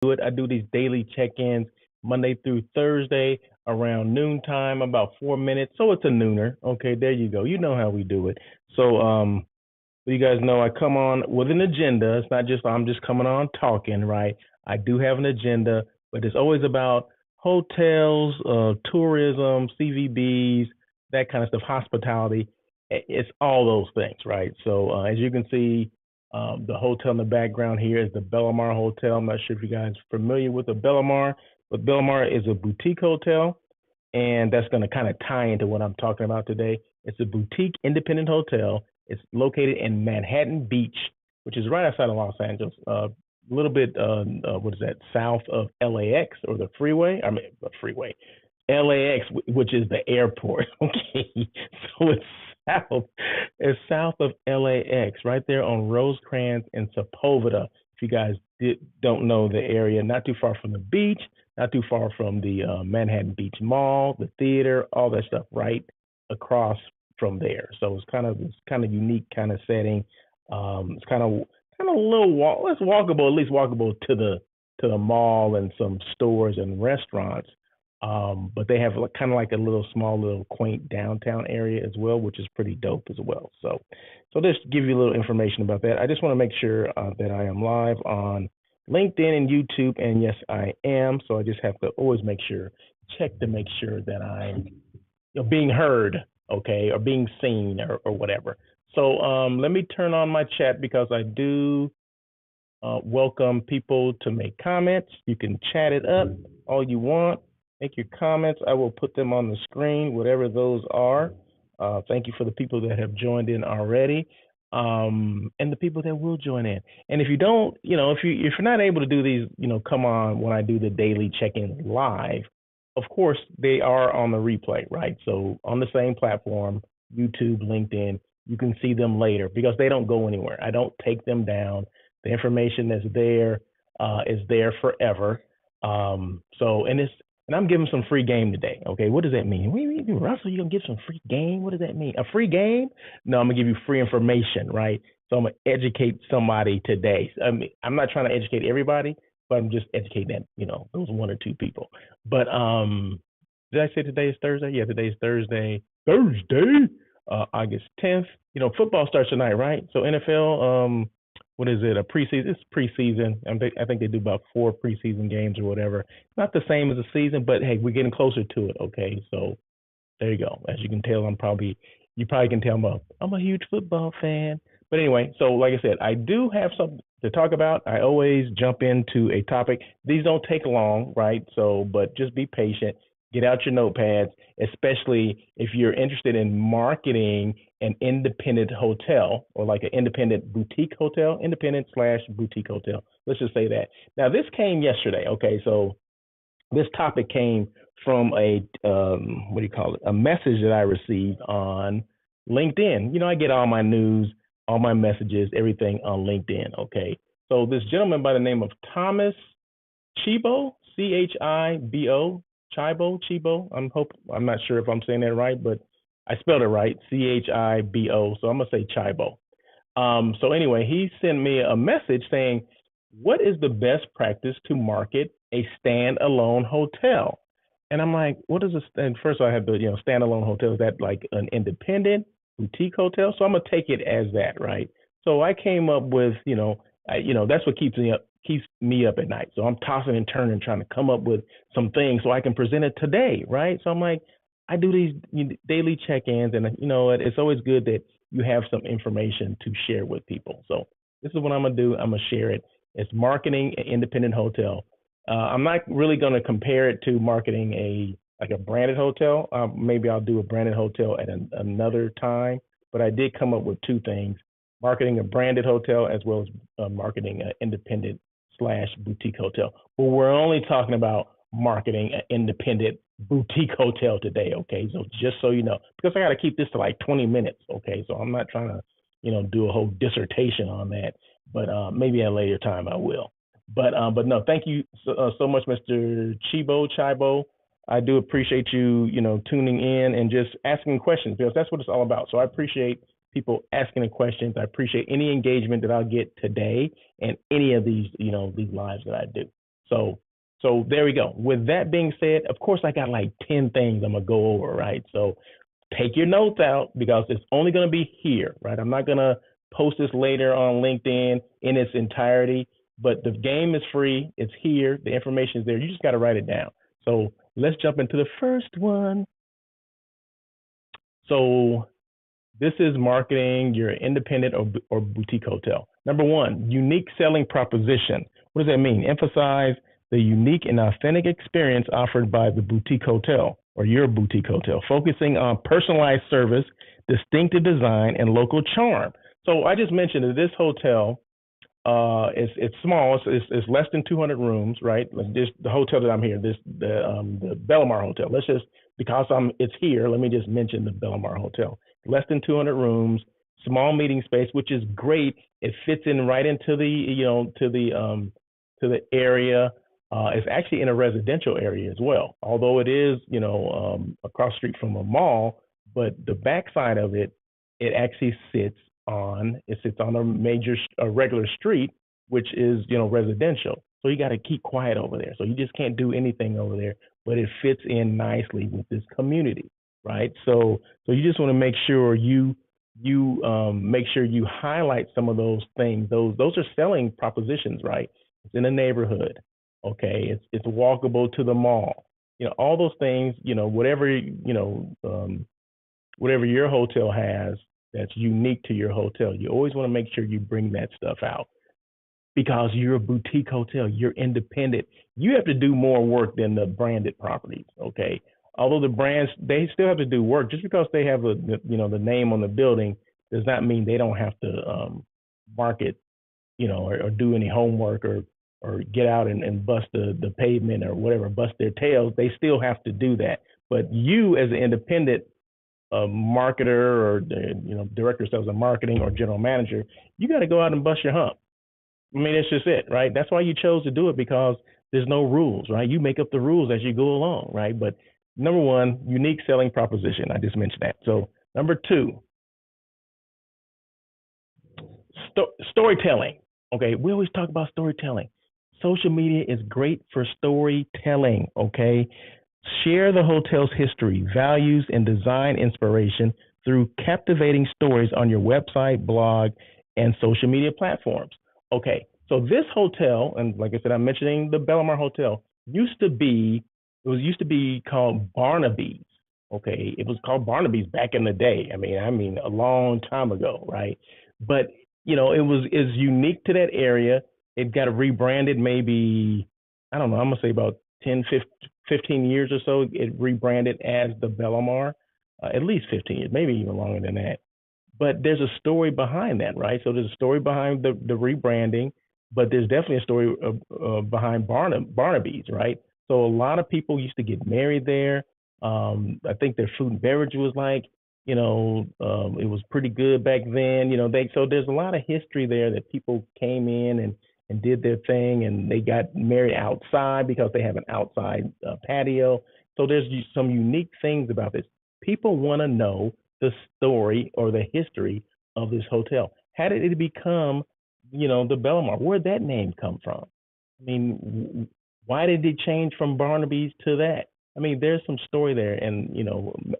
do it. I do these daily check-ins Monday through Thursday around noontime, about 4 minutes. So it's a nooner. Okay, there you go. You know how we do it. So you guys know I come on with an agenda. It's not just I'm just coming on talking, right? I do have an agenda, but it's always about hotels, tourism, CVBs, that kind of stuff, hospitality. It's all those things, right? So as you can see, the hotel in the background here is the Bellamar Hotel. I'm not sure if you guys are familiar with the Bellamar, but Bellamar is a boutique hotel, and that's going to kind of tie into what I'm talking about today. It's a boutique independent hotel. It's located in Manhattan Beach, which is right outside of Los Angeles, a little bit, what is that, south of LAX or the freeway? I mean, the freeway, LAX, which is the airport. Okay, so south, it's south of LAX, right there on Rosecrans and Sepulveda. If you guys don't know the area, not too far from the beach, not too far from the Manhattan Beach Mall, the theater, all that stuff, right across from there. So it's kind of unique kind of setting. It's kind of a little walk. It's walkable, at least walkable to the mall and some stores and restaurants. But they have kind of like a little small, little quaint downtown area as well, which is pretty dope as well. So just give you a little information about that. I just want to make sure that I am live on LinkedIn and YouTube, and yes, I am. So I just have to always check to make sure that I'm being heard, okay, or being seen or whatever. So let me turn on my chat because I do welcome people to make comments. You can chat it up all you want. Make your comments. I will put them on the screen, whatever those are. Thank you for the people that have joined in already, and the people that will join in. And if you don't, if you're not able to do these, come on when I do the daily check-in live. Of course, they are on the replay, right? So on the same platform, YouTube, LinkedIn, you can see them later because they don't go anywhere. I don't take them down. The information that's there is there forever. And I'm giving some free game today. Okay, what does that mean? What do you mean, Russell? You gonna give some free game? What does that mean? A free game? No, I'm gonna give you free information, right? So I'm gonna educate somebody today. I mean, I'm not trying to educate everybody, but I'm just educating that those one or two people. But did I say today is Thursday? Yeah, today is Thursday. August 10th. Football starts tonight, right? So NFL, what is it? A preseason? It's preseason. I think they do about 4 preseason games or whatever. Not the same as a season, but hey, we're getting closer to it. Okay, so there you go. As you can tell, you probably can tell I'm a huge football fan. But anyway, so like I said, I do have something to talk about. I always jump into a topic. These don't take long, right? So, but just be patient. Get out your notepads, especially if you're interested in marketing an independent hotel or like an independent boutique hotel, independent/boutique hotel. Let's just say that. Now, this came yesterday. Okay, so this topic came from a what do you call it? A message that I received on LinkedIn. I get all my news, all my messages, everything on LinkedIn. Okay, so this gentleman by the name of Thomas Chibo, Chibo, Chibo. I'm not sure if I'm saying that right, but I spelled it right, Chibo. So I'm gonna say Chibo. So anyway, he sent me a message saying, "What is the best practice to market a standalone hotel?" And I'm like, "What is this?" And first, I have the standalone hotel. Is that like an independent boutique hotel? So I'm gonna take it as that, right? So I came up with, that's what keeps me up at night. So I'm tossing and turning, trying to come up with some things so I can present it today, right? So I'm like, I do these daily check-ins, and it's always good that you have some information to share with people. So this is what I'm gonna do. I'm gonna share it. It's marketing an independent hotel. I'm not really gonna compare it to marketing a branded hotel. Maybe I'll do a branded hotel at another time. But I did come up with two things: marketing a branded hotel as well as marketing an independent/boutique hotel. But we're only talking about marketing an independent boutique hotel today, okay? So just so you know, because I got to keep this to like 20 minutes, okay? So I'm not trying to, do a whole dissertation on that, but maybe at a later time I will. But no, thank you so much, Mr. Chibo. I do appreciate you, tuning in and just asking questions because that's what it's all about. So I appreciate people asking the questions. I appreciate any engagement that I'll get today and any of these lives that I do. So there we go. With that being said, of course I got like 10 things I'm gonna go over, right? So take your notes out because it's only gonna be here, right? I'm not gonna post this later on LinkedIn in its entirety, but the game is free. It's here. The information is there. You just got to write it down. So let's jump into the first one. So this is marketing your independent or boutique hotel. Number one, unique selling proposition. What does that mean? Emphasize the unique and authentic experience offered by the boutique hotel or your boutique hotel, focusing on personalized service, distinctive design, and local charm. So I just mentioned that this hotel it's small. It's less than 200 rooms, right? Like this, the hotel that I'm here, the Bellamar Hotel. Let's just because it's here. Let me just mention the Bellamar Hotel. Less than 200 rooms, small meeting space, which is great. It fits in right into the to the area. It's actually in a residential area as well, although it is across the street from a mall. But the backside of it, it actually sits on a regular street, which is residential. So you got to keep quiet over there. So you just can't do anything over there, but it fits in nicely with this community, right? So you just want to make sure you highlight some of those things. Those are selling propositions, right? It's in a neighborhood, okay? It's walkable to the mall. All those things. Whatever your hotel has that's unique to your hotel. You always want to make sure you bring that stuff out because you're a boutique hotel. You're independent. You have to do more work than the branded properties. Okay. Although the brands, they still have to do work. Just because they have the name on the building does not mean they don't have to market, or do any homework or get out and bust the pavement or whatever, bust their tails. They still have to do that. But you as an independent marketer or director of sales and marketing or general manager, you got to go out and bust your hump. I mean, it's just it, right? That's why you chose to do it because there's no rules, right? You make up the rules as you go along, right? But number one, unique selling proposition. I just mentioned that. So number two, storytelling. Okay, we always talk about storytelling. Social media is great for storytelling. Okay, share the hotel's history, values, and design inspiration through captivating stories on your website, blog, and social media platforms. Okay, so this hotel, and like I said, I'm mentioning the Bellamar Hotel, used to be called Barnaby's. Okay, it was called Barnaby's back in the day. I mean, a long time ago, right? But it is unique to that area. It got rebranded maybe, I don't know, I'm gonna say about 10, 15 years or so. It rebranded as the Bellamar, at least 15 years, maybe even longer than that. But there's a story behind that, right? So there's a story behind the rebranding, but there's definitely a story behind Barnaby's, right? So a lot of people used to get married there. I think their food and beverage was like, it was pretty good back then. So there's a lot of history there that people came in and did their thing, and they got married outside because they have an outside patio. So there's some unique things about this. People want to know the story or the history of this hotel. How did it become, the Bellamar? Where'd that name come from? I mean, why did it change from Barnaby's to that? I mean, there's some story there, and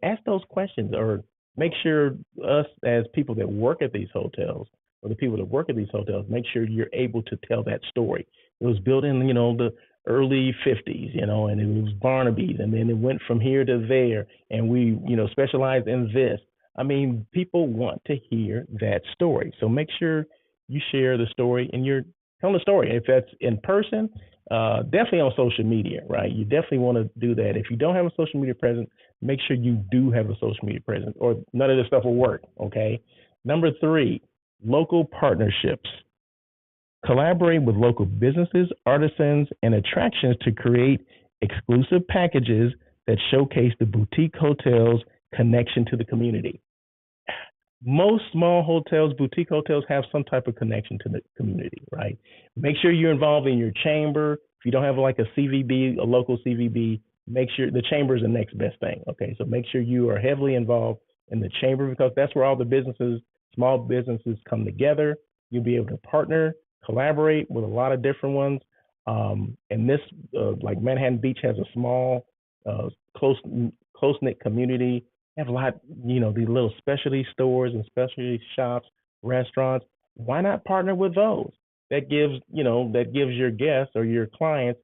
ask those questions or make sure us as people that work at these hotels or the people that work at these hotels, make sure you're able to tell that story. It was built in, the early 50s, and it was Barnaby's, and then it went from here to there, and we, specialized in this. I mean, people want to hear that story. So make sure you share the story and you're telling the story. If that's in person, definitely on social media, right? You definitely want to do that. If you don't have a social media presence, make sure you do have a social media presence or none of this stuff will work, okay? Number three, local partnerships. Collaborate with local businesses, artisans, and attractions to create exclusive packages that showcase the boutique hotel's connection to the community. Most small hotels, boutique hotels, have some type of connection to the community, right? Make sure you're involved in your chamber. If you don't have like a CVB, a local CVB, make sure the chamber is the next best thing, okay? So make sure you are heavily involved in the chamber because that's where all the businesses, small businesses come together. You'll be able to partner, collaborate with a lot of different ones. And this, like Manhattan Beach has a small, close close knit community. They have a lot, these little specialty stores and specialty shops, restaurants. Why not partner with those? That gives your guests or your clients,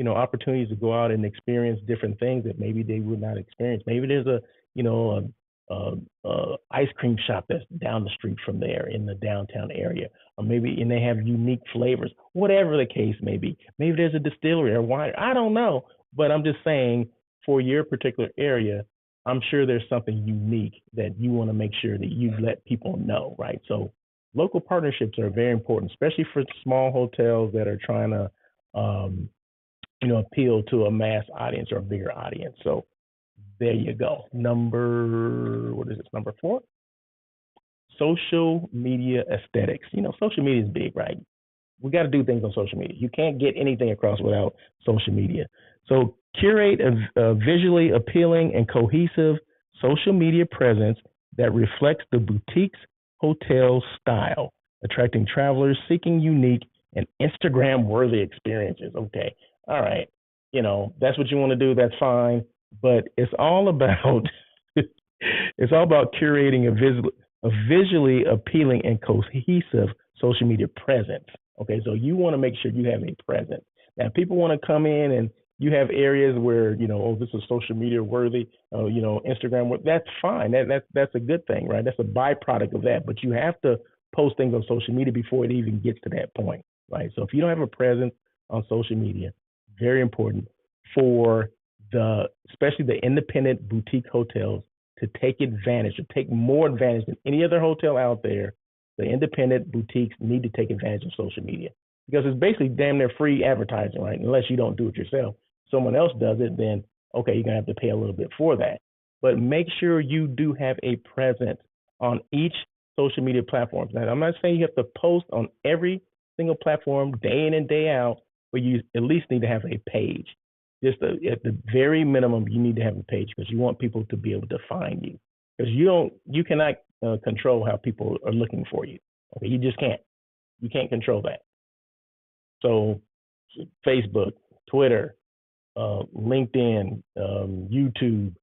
opportunities to go out and experience different things that maybe they would not experience. Maybe there's a ice cream shop that's down the street from there in the downtown area, or maybe and they have unique flavors, whatever the case may be. Maybe there's a distillery or wine. I don't know, but I'm just saying for your particular area, I'm sure there's something unique that you want to make sure that you let people know, right? So local partnerships are very important, especially for small hotels that are trying to, um, appeal to a mass audience or a bigger audience. So there you go. What is this? Number 4, social media aesthetics. Social media is big, right? We got to do things on social media. You can't get anything across without social media. So curate a visually appealing and cohesive social media presence that reflects the boutique's hotel style, attracting travelers seeking unique and Instagram worthy experiences. Okay. All right. That's what you want to do. That's fine. But it's all about curating a visually appealing and cohesive social media presence. Okay, so you want to make sure you have a presence. Now, people want to come in and you have areas where this is social media worthy, Instagram. That's fine. That's a good thing, right? That's a byproduct of that. But you have to post things on social media before it even gets to that point, right? So if you don't have a presence on social media, very important for especially the independent boutique hotels to take advantage, to take more advantage than any other hotel out there. The independent boutiques need to take advantage of social media because it's basically damn near free advertising, right? Unless you don't do it yourself. Someone else does it, then okay, you're gonna have to pay a little bit for that. But make sure you do have a presence on each social media platform. Now, I'm not saying you have to post on every single platform day in and day out, but you at least need to have a page. Just at the very minimum, you need to have a page because you want people to be able to find you. Because you cannot control how people are looking for you. Okay, you just can't. You can't control that. So, Facebook, Twitter, LinkedIn, YouTube,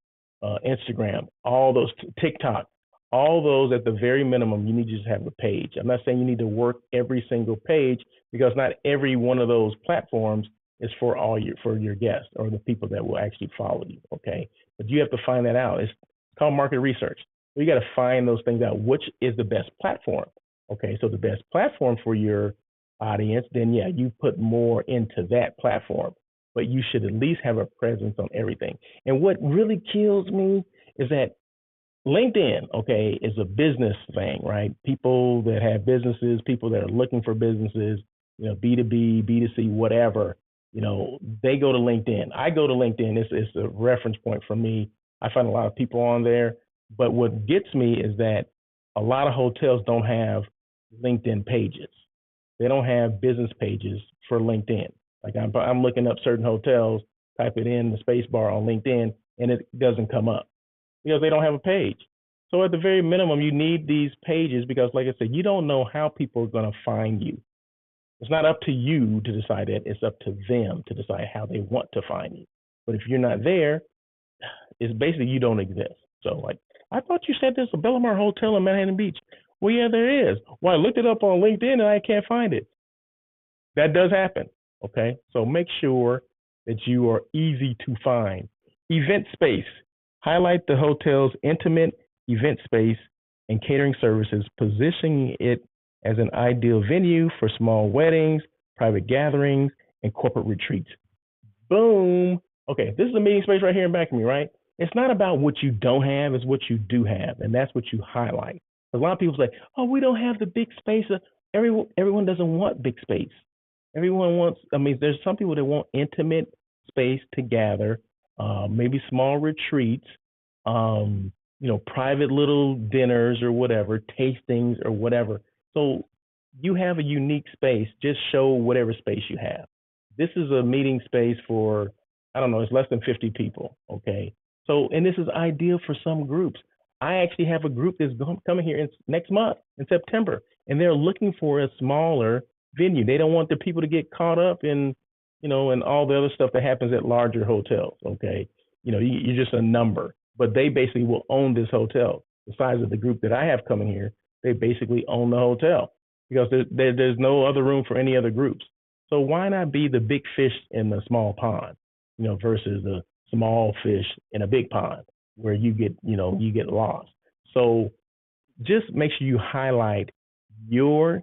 Instagram, all those, TikTok, all those at the very minimum, you need to just have a page. I'm not saying you need to work every single page because not every one of those platforms is for your guests or the people that will actually follow you. Okay, but you have to find that out. It's called market research. You got to find those things out. Which is the best platform? Okay, so the best platform for your audience, then yeah, you put more into that platform, but you should at least have a presence on everything. And what really kills me is that LinkedIn, okay, is a business thing, right? People that have businesses, people that are looking for businesses, B2B, B2C, whatever, they go to LinkedIn. I go to LinkedIn. It's a reference point for me. I find a lot of people on there. But what gets me is that a lot of hotels don't have LinkedIn pages. They don't have business pages for LinkedIn. Like I'm looking up certain hotels, type it in the space bar on LinkedIn, and it doesn't come up because they don't have a page. So at the very minimum, you need these pages because, like I said, you don't know how people are going to find you. It's not up to you to decide that. It's up to them to decide how they want to find you. But if you're not there, it's basically you don't exist. So like, I thought you said there's a Bellamar Hotel in Manhattan Beach. Well, yeah, there is. Well, I looked it up on LinkedIn and I can't find it. That does happen. Okay. So make sure that you are easy to find. Event space. Highlight the hotel's intimate event space and catering services, positioning it as an ideal venue for small weddings, private gatherings, and corporate retreats. Boom. Okay, this is a meeting space right here in back of me, right? It's not about what you don't have, it's what you do have, and that's what you highlight. A lot of people say, "Oh, we don't have the big space." Everyone doesn't want big space. Everyone wants. I mean, there's some people that want intimate space to gather, maybe small retreats, private little dinners or whatever, tastings or whatever. So you have a unique space. Just show whatever space you have. This is a meeting space for, I don't know, it's less than 50 people. Okay. So, and this is ideal for some groups. I actually have a group that's coming here next month in September, and they're looking for a smaller venue. They don't want the people to get caught up in, and all the other stuff that happens at larger hotels. Okay, you're just a number, but they basically will own this hotel. The size of the group that I have coming here, they basically own the hotel because there's no other room for any other groups. So why not be the big fish in the small pond, versus the small fish in a big pond where you get lost. So just make sure you highlight your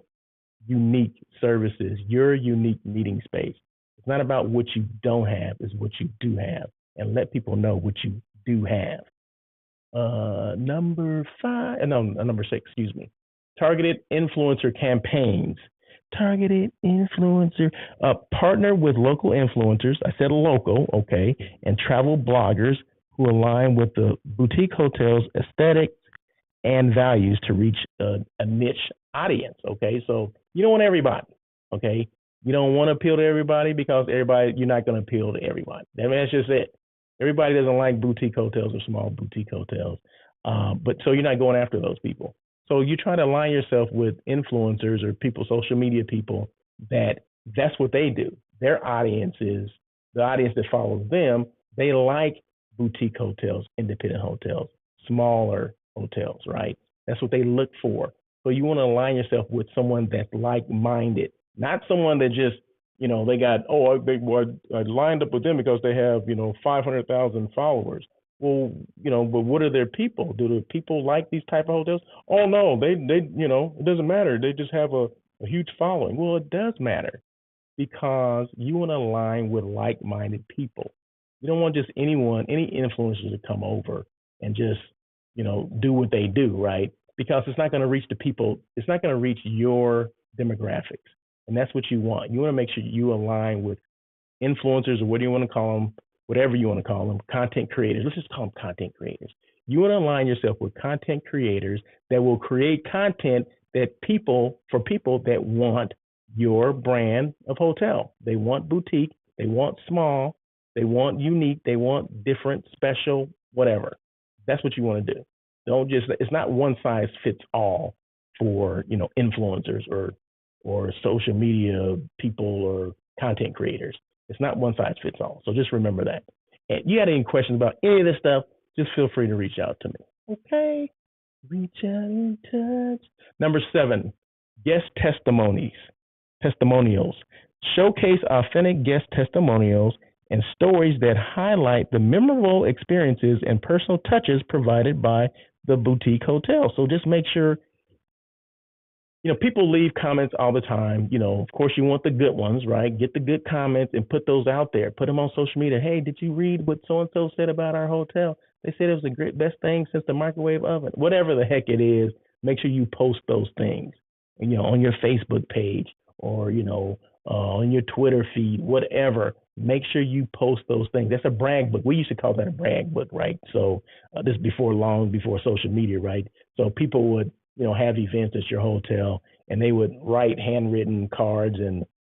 unique services, your unique meeting space. It's not about what you don't have, it's what you do have, and let people know what you do have. Number five, no, number six, excuse me. Targeted influencer campaigns. Targeted influencer. Partner with local influencers. I said local, okay, and travel bloggers who align with the boutique hotel's aesthetics and values to reach a niche audience. Okay, so you don't want everybody. Okay, you don't want to appeal to everybody because you're not going to appeal to everybody. That's just it. Everybody doesn't like boutique hotels or small boutique hotels, but so you're not going after those people. So you try to align yourself with influencers or people, social media people that's what they do. Their audience is the audience that follows them. They like boutique hotels, independent hotels, smaller hotels, right? That's what they look for. So you want to align yourself with someone that's like-minded, not someone that just, they got, I lined up with them because they have, 500,000 followers. Well, but what are their people? Do the people like these type of hotels? Oh no, they, it doesn't matter. They just have a huge following. Well, it does matter because you want to align with like-minded people. You don't want just any influencers to come over and just, do what they do, right? Because it's not going to reach the people. It's not going to reach your demographics. And that's what you want. You want to make sure you align with influencers, or what do you want to call them, whatever you want to call them, content creators. Let's just call them content creators. You want to align yourself with content creators that will create content for people that want your brand of hotel. They want boutique, they want small, they want unique, they want different, special, whatever. That's what you want to do. It's not one size fits all for, influencers or social media people or content creators. It's not one size fits all. So just remember that. And you got any questions about any of this stuff, just feel free to reach out to me. Okay? Reach out in touch. Number 7, guest testimonials. Showcase authentic guest testimonials and stories that highlight the memorable experiences and personal touches provided by the boutique hotel. So just make sure, people leave comments all the time. Of course, you want the good ones, right? Get the good comments and put those out there. Put them on social media. Hey, did you read what so-and-so said about our hotel? They said it was the best thing since the microwave oven. Whatever the heck it is, make sure you post those things, on your Facebook page or, on your Twitter feed, whatever. Make sure you post those things. That's a brag book. We used to call that a brag book, right? So this long before social media, right? So people would, have events at your hotel and they would write handwritten cards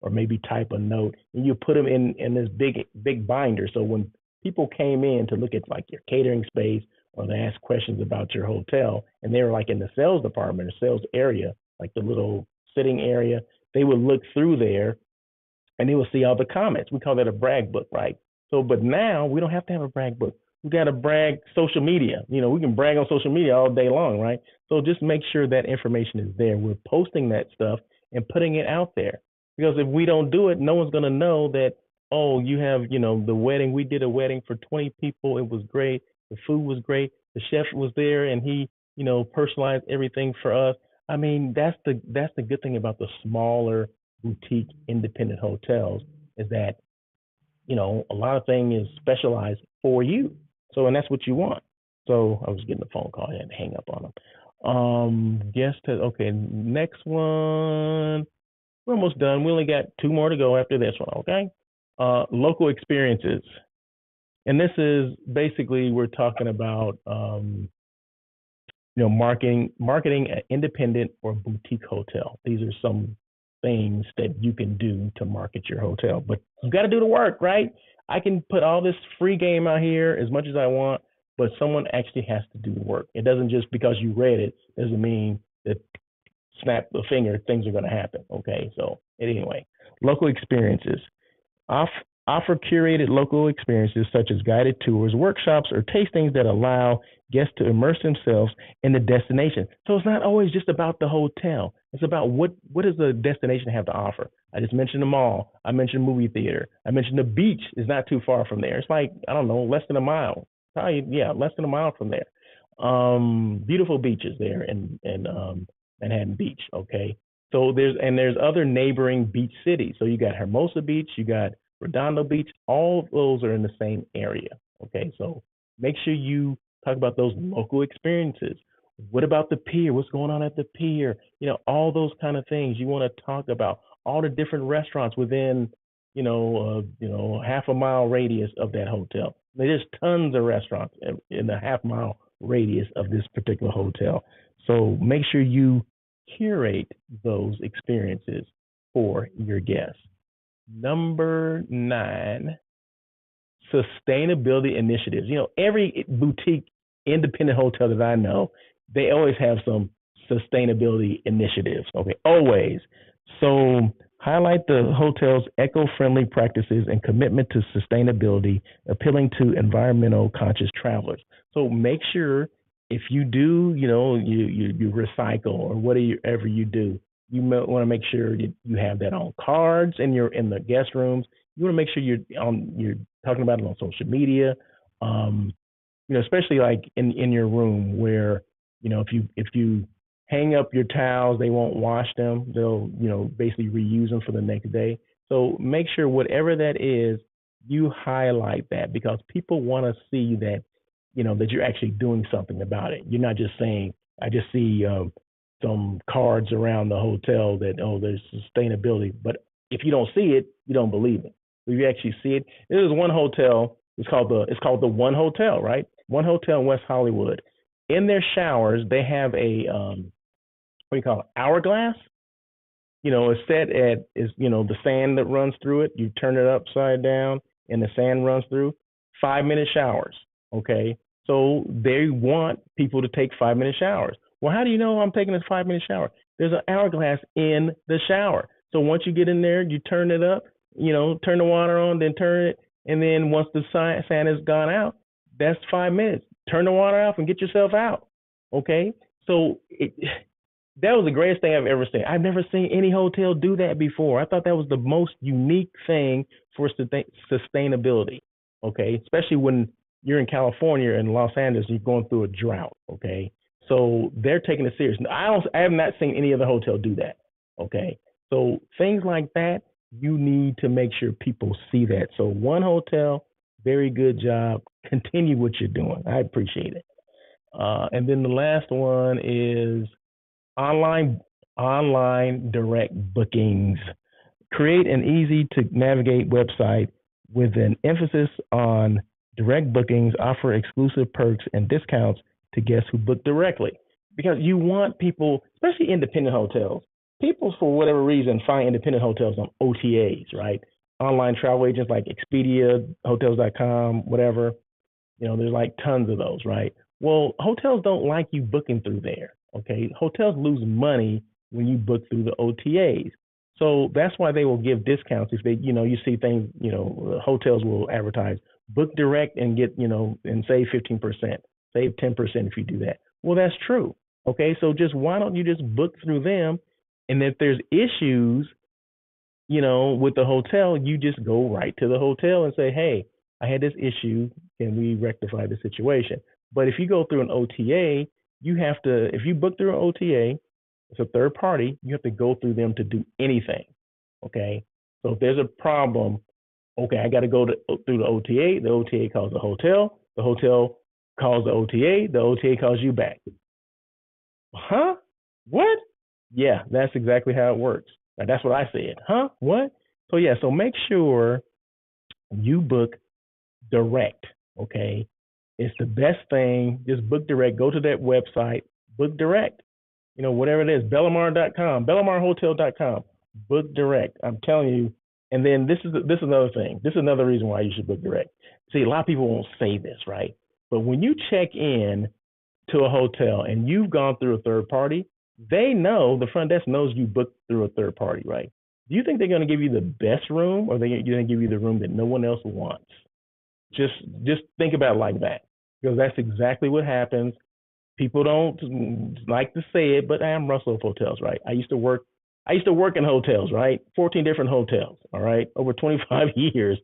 or maybe type a note, and you put them in this big binder. So when people came in to look at like your catering space or they ask questions about your hotel and they were like in the sales department or sales area, like the little sitting area, they would look through there and they will see all the comments. We call that a brag book, right? So, but now we don't have to have a brag book. We got to brag social media. We can brag on social media all day long, right? So just make sure that information is there. We're posting that stuff and putting it out there. Because if we don't do it, no one's going to know that, oh, you have, the wedding. We did a wedding for 20 people. It was great. The food was great. The chef was there and he, personalized everything for us. I mean, that's the good thing about the smaller boutique independent hotels is that, a lot of things is specialized for you. So, and that's what you want. So I was getting a phone call. I had to hang up on them. Okay, next one. We're almost done. We only got 2 more to go after this one, okay? Local experiences. And this is basically, we're talking about, marketing an independent or boutique hotel. These are some things that you can do to market your hotel, but you got to do the work, right? I can put all this free game out here as much as I want, but someone actually has to do the work. It doesn't just because you read it doesn't mean that snap the finger things are going to happen. Okay, so anyway, local experiences. Off, Offer curated local experiences such as guided tours, workshops, or tastings that allow guests to immerse themselves in the destination. So it's not always just about the hotel. It's about what does the destination have to offer. I just mentioned the mall. I mentioned movie theater. I mentioned the beach is not too far from there. It's like, I don't know, less than a mile. Probably, yeah, less than a mile from there. Beautiful beaches there in Manhattan Beach. Okay, so there's other neighboring beach cities. So you got Hermosa Beach, you got Redondo Beach. All of those are in the same area. Okay, so make sure you talk about those local experiences. What about the pier? What's going on at the pier? All those kind of things you want to talk about. All the different restaurants within, half a mile radius of that hotel. There's tons of restaurants in the half mile radius of this particular hotel. So make sure you curate those experiences for your guests. Number 9, sustainability initiatives. Every boutique independent hotel that I know, they always have some sustainability initiatives. Okay, always. So highlight the hotel's eco-friendly practices and commitment to sustainability, appealing to environmental conscious travelers. So make sure if you do, you recycle or whatever you do, you want to make sure you have that on cards in the guest rooms. You want to make sure you're talking about it on social media. Especially like in your room where, if you hang up your towels, they won't wash them. They'll, basically reuse them for the next day. So make sure whatever that is, you highlight that because people want to see that, that you're actually doing something about it. You're not just saying, I just see some cards around the hotel that, there's sustainability. But if you don't see it, you don't believe it. If you actually see it, there's one hotel. It's called the One Hotel, right? One Hotel in West Hollywood. In their showers, they have a what do you call it? Hourglass. It's set at the sand that runs through it. You turn it upside down, and the sand runs through. 5-minute showers. Okay, so they want people to take 5-minute showers. Well, how do you know I'm taking a 5-minute shower? There's an hourglass in the shower. So once you get in there, you turn it up. Turn the water on, then turn it, and then once the sand has gone out, that's 5 minutes. Turn the water off and get yourself out. Okay, so that was the greatest thing I've ever seen. I've never seen any hotel do that before. I thought that was the most unique thing for sustainability. Okay, especially when you're in California and Los Angeles, you're going through a drought. Okay, so they're taking it serious. I have not seen any other hotel do that. Okay, so things like that, you need to make sure people see that. So One Hotel, very good job. Continue what you're doing. I appreciate it. And then the last one is online direct bookings. Create an easy to navigate website with an emphasis on direct bookings. Offer exclusive perks and discounts to guests who book directly. Because you want people, especially independent hotels, people for whatever reason find independent hotels on OTAs, right? Online travel agents like Expedia, Hotels.com, whatever. There's like tons of those, right? Well, hotels don't like you booking through there. Okay, hotels lose money when you book through the OTAs. So that's why they will give discounts if they, you see things, hotels will advertise book direct and get, and save 15%, save 10% if you do that. Well, that's true. Okay, so why don't you just book through them? And if there's issues, with the hotel, you just go right to the hotel and say, hey, I had this issue. Can we rectify the situation? But if you go through an OTA, you have to, if you book through an OTA, it's a third party, you have to go through them to do anything. Okay. So if there's a problem, okay, I got to go through the OTA calls the hotel calls the OTA calls you back. Huh? What? Yeah, that's exactly how it works. That's what I said. Huh? What? So yeah, so make sure you book direct. Okay. It's the best thing. Just book direct. Go to that website, book direct. Whatever it is, Bellamar.com, BellamarHotel.com, book direct. I'm telling you. And then this is another thing. This is another reason why you should book direct. See, a lot of people won't say this, right? But when you check in to a hotel and you've gone through a third party, they know, the front desk knows you booked through a third party, right? Do you think they're going to give you the best room, or are they going to give you the room that no one else wants? Just think about it like that, because that's exactly what happens. People don't like to say it, but I am Russell of Hotels, right? I used to work in hotels, right? 14 different hotels, all right, over 25 years.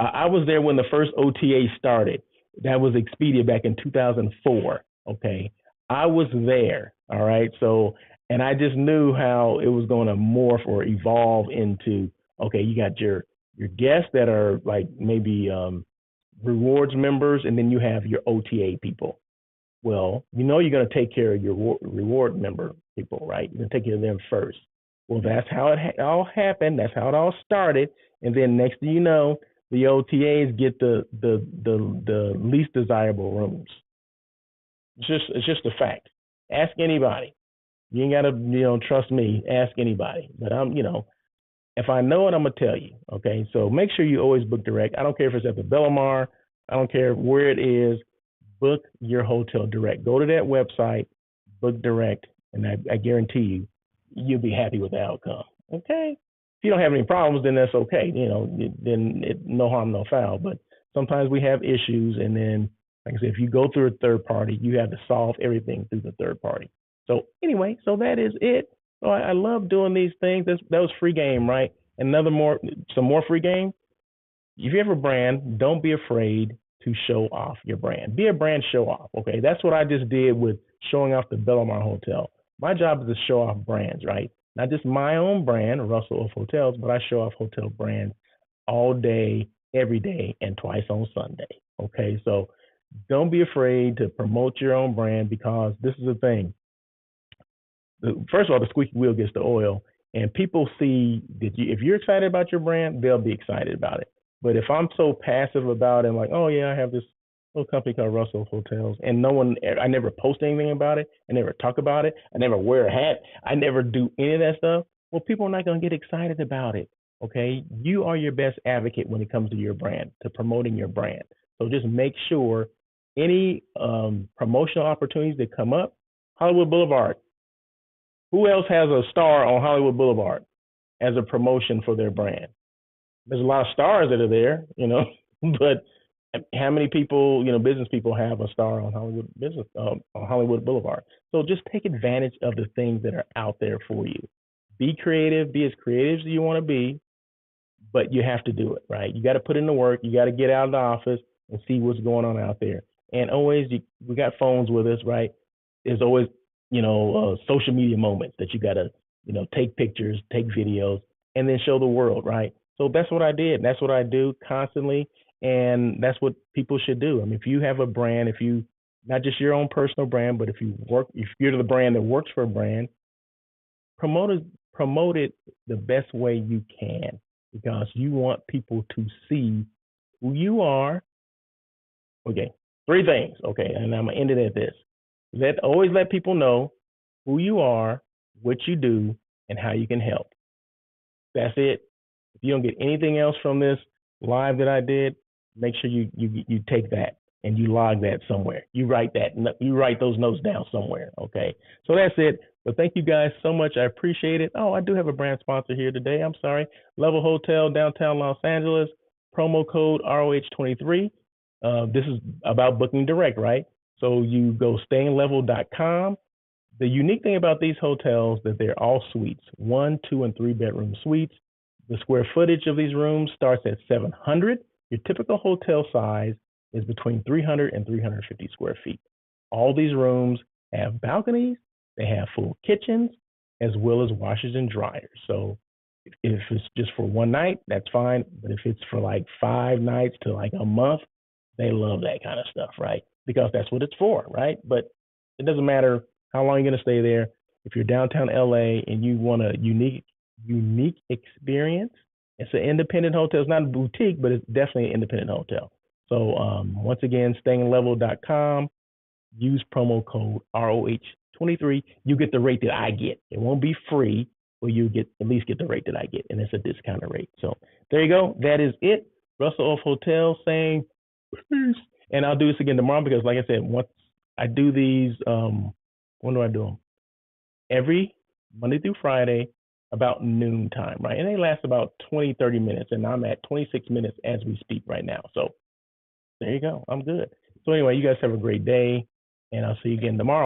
I was there when the first OTA started. That was Expedia back in 2004. Okay, I was there, all right. So, and I just knew how it was going to morph or evolve into. Okay, you got your guests that are like maybe rewards members, and then you have your OTA people. Well, you know you're going to take care of your reward member people, right? You're going to take care of them first. Well, that's how it all happened. That's how it all started. And then next thing you know, the OTAs get the least desirable rooms. It's just a fact. Ask anybody. You ain't gotta trust me. Ask anybody. But if I know it, I'm gonna tell you. Okay, so make sure you always book direct. I don't care if it's at the Bellamar. I don't care where it is. Book your hotel direct. Go to that website, book direct, and I guarantee you'll be happy with the outcome. Okay. If you don't have any problems, then that's okay. No harm, no foul. But sometimes we have issues, and then, like I said, if you go through a third party, you have to solve everything through the third party. So anyway, so that is it. So I love doing these things. That was free game, right? And some more free game. If you have a brand, don't be afraid to show off your brand. Be a brand show off. Okay, that's what I just did with showing off the Bellamar Hotel. My job is to show off brands, right? Not just my own brand, Russell of Hotels, but I show off hotel brands all day, every day, and twice on Sunday. Okay, so don't be afraid to promote your own brand, because this is the thing. First of all, the squeaky wheel gets the oil, and people see that if you're excited about your brand, they'll be excited about it. But if I'm so passive about it, and like, oh yeah, I have this little company called Russell Hotels, and I never post anything about it, I never talk about it, I never wear a hat, I never do any of that stuff. Well, people are not going to get excited about it. Okay, you are your best advocate when it comes to your brand, to promoting your brand. So just make sure any promotional opportunities that come up, Hollywood Boulevard. Who else has a star on Hollywood Boulevard as a promotion for their brand? There's a lot of stars that are there, but how many people, business people have a star on Hollywood Boulevard? So just take advantage of the things that are out there for you. Be creative, be as creative as you want to be, but you have to do it, right? You got to put in the work. You got to get out of the office and see what's going on out there. And always, we got phones with us, right? There's always, social media moments that you got to, take pictures, take videos, and then show the world, right? So that's what I did. That's what I do constantly. And that's what people should do. I mean, if you have a brand, if you, not just your own personal brand, but if you're the brand that works for a brand, promote it the best way you can, because you want people to see who you are. Okay, 3 things. Okay, and I'm gonna end it at this. Always let people know who you are, what you do, and how you can help. That's it. If you don't get anything else from this live that I did, make sure you take that and you log that somewhere. You write those notes down somewhere. Okay. So that's it. But thank you guys so much. I appreciate it. Oh, I do have a brand sponsor here today. I'm sorry. Level Hotel, downtown Los Angeles. Promo code ROH23. This is about booking direct, right? So you go stayinglevel.com. The unique thing about these hotels that they're all suites, 1, 2, and 3 bedroom suites. The square footage of these rooms starts at 700. Your typical hotel size is between 300 and 350 square feet. All these rooms have balconies. They have full kitchens, as well as washers and dryers. So if it's just for one night, that's fine. But if it's for like 5 nights to like a month, they love that kind of stuff, right? Because that's what it's for, right? But it doesn't matter how long you're going to stay there. If you're downtown LA and you want a unique experience, it's an independent hotel. It's not a boutique, but it's definitely an independent hotel. So once again, stayinglevel.com, use promo code ROH23. You get the rate that I get. It won't be free, but you at least get the rate that I get, and it's a discounted rate. So there you go. That is it. Russell of Hotels saying peace. And I'll do this again tomorrow, because like I said, once I do these, when do I do them? Every Monday through Friday about noontime, right? And they last about 20, 30 minutes, and I'm at 26 minutes as we speak right now. So there you go. I'm good. So anyway, you guys have a great day, and I'll see you again tomorrow.